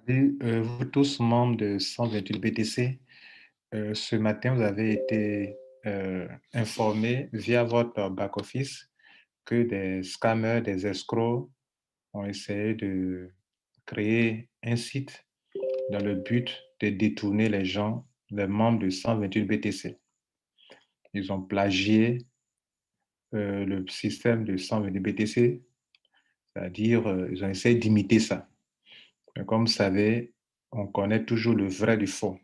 Et, vous tous, membres de 128 BTC, ce matin, vous avez été informés via votre back-office que des scammers, des escrocs ont essayé de créer un site dans le but de détourner les gens, les membres de 128 BTC. Ils ont plagié le système de 128 BTC, c'est-à-dire ils ont essayé d'imiter ça. Mais comme vous savez, on connaît toujours le vrai du faux.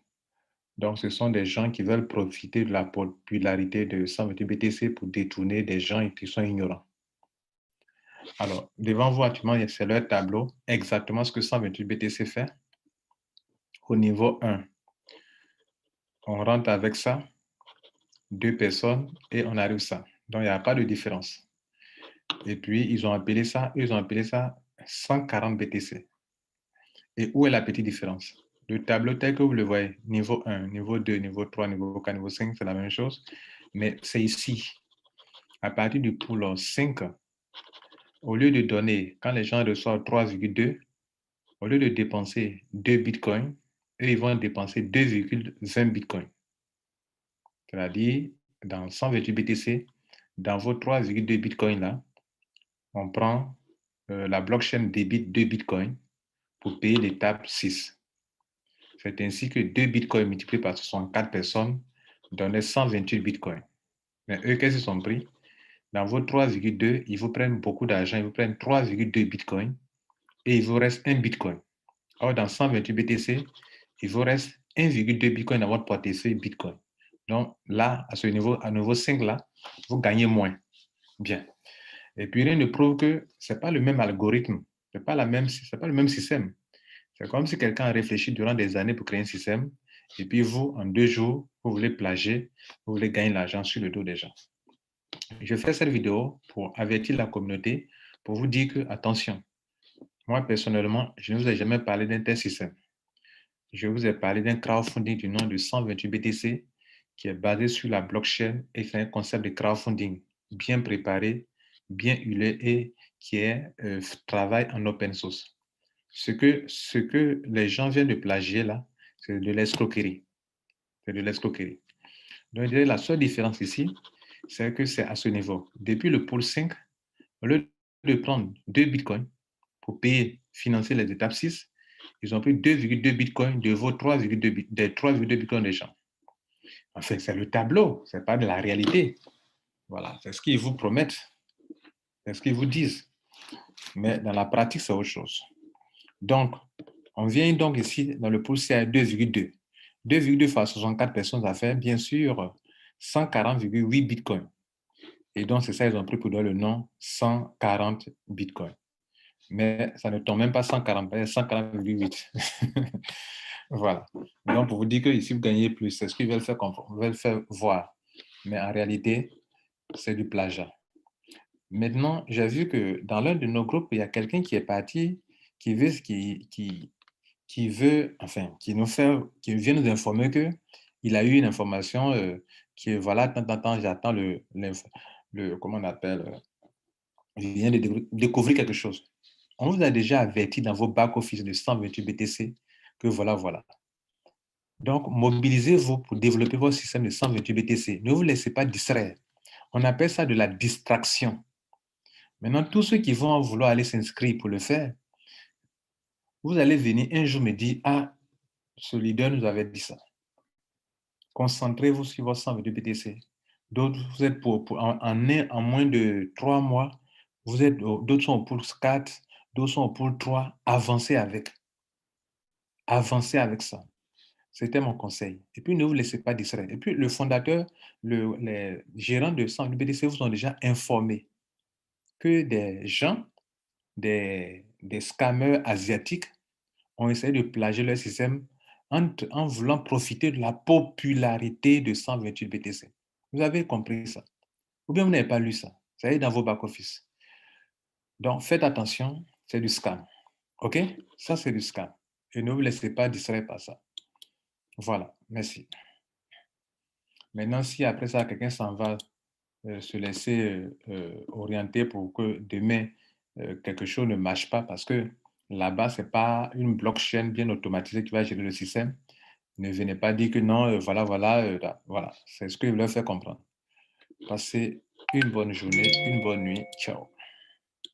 Donc, ce sont des gens qui veulent profiter de la popularité de 128 BTC pour détourner des gens qui sont ignorants. Alors, devant vous, actuellement, c'est leur tableau, exactement ce que 128 BTC fait. Au niveau 1, on rentre avec ça, deux personnes, et on arrive ça. Donc, il n'y a pas de différence. Et puis, ils ont appelé ça 140 BTC. Et où est la petite différence? Le tableau tel que vous le voyez, niveau 1, niveau 2, niveau 3, niveau 4, niveau 5, c'est la même chose. Mais c'est ici, à partir du pool 5, au lieu de donner, quand les gens reçoivent 3,2, au lieu de dépenser 2 bitcoins, eux, ils vont dépenser 2,20 bitcoins. C'est-à-dire, dans 128 BTC, dans vos 3,2 bitcoins là, on prend la blockchain débite 2 bitcoins pour payer l'étape 6. C'est ainsi que 2 bitcoins multipliés par 64 personnes donnaient 128 bitcoins. Mais eux, qu'est-ce qu'ils ont pris? Dans vos 3,2, ils vous prennent beaucoup d'argent, ils vous prennent 3,2 bitcoins et il vous reste 1 bitcoin. Or, dans 128 BTC, il vous reste 1,2 bitcoin dans votre portefeuille bitcoin. Donc là, à ce niveau, à niveau 5 là, vous gagnez moins. Bien. Et puis rien ne prouve que ce n'est pas le même algorithme, ce n'est pas le même système. C'est comme si quelqu'un a réfléchi durant des années pour créer un système, et puis vous, en 2 jours, vous voulez plagier, vous voulez gagner l'argent sur le dos des gens. Je fais cette vidéo pour avertir la communauté, pour vous dire que, attention, moi personnellement, je ne vous ai jamais parlé d'un tel système. Je vous ai parlé d'un crowdfunding du nom de 128 BTC qui est basé sur la blockchain et c'est un concept de crowdfunding bien préparé, bien huilé et qui est travail en open source. Ce que les gens viennent de plagier là, c'est de l'escroquerie. C'est de l'escroquerie. Donc, je dirais la seule différence ici, c'est que c'est à ce niveau. Depuis le pool 5, au lieu de prendre 2 bitcoins pour payer, financer les étapes 6, ils ont pris 2,2 bitcoins de vos 3,2 bitcoins des gens. Enfin, c'est le tableau, ce n'est pas de la réalité. Voilà, c'est ce qu'ils vous promettent, c'est ce qu'ils vous disent. Mais dans la pratique, c'est autre chose. Donc, on vient donc ici dans le pool C à 2,2. 2,2 fois 64 personnes à faire, bien sûr, 140,8 bitcoins. Et donc, c'est ça, ils ont pris pour donner le nom 140 bitcoins. Mais ça ne tombe même pas 140, 140,8. Voilà. Donc, pour vous dire que ici, vous gagnez plus, c'est ce qu'ils veulent faire voir. Mais en réalité, c'est du plagiat. Maintenant, j'ai vu que dans l'un de nos groupes, il y a quelqu'un qui est parti, qui veut, qui veut, enfin, qui vient nous informer que il a eu une information qui est, voilà, tant, j'attends comment on appelle, il vient de découvrir quelque chose. On vous a déjà averti dans vos back-office de 128 BTC que voilà, voilà. Donc, mobilisez-vous pour développer votre système de 128 BTC. Ne vous laissez pas distraire. On appelle ça de la distraction. Maintenant, tous ceux qui vont vouloir aller s'inscrire pour le faire, vous allez venir un jour me dire, ah, ce leader nous avait dit ça. Concentrez-vous sur votre 122 BTC. D'autres, vous êtes en moins de 3 mois, d'autres sont au pool 4, d'autres sont au pool 3. Avancez avec. Avancez avec ça. C'était mon conseil. Et puis, ne vous laissez pas distraire. Et puis, le fondateur, les gérants de 122 BTC vous ont déjà informé que des gens, des scammers asiatiques ont essayé de plagier leur système en voulant profiter de la popularité de 128 BTC. Vous avez compris ça. Ou bien vous n'avez pas lu ça. Ça est dans vos back-office. Donc, faites attention, c'est du scam. OK? Ça, c'est du scam. Et ne vous laissez pas distraire par ça. Voilà, merci. Maintenant, si après ça, quelqu'un s'en va se laisser orienter pour que demain, quelque chose ne marche pas parce que Là-bas, ce n'est pas une blockchain bien automatisée qui va gérer le système. Ne venez pas dire que non, voilà, voilà, voilà. C'est ce que je leur fais comprendre. Passez une bonne journée, une bonne nuit. Ciao.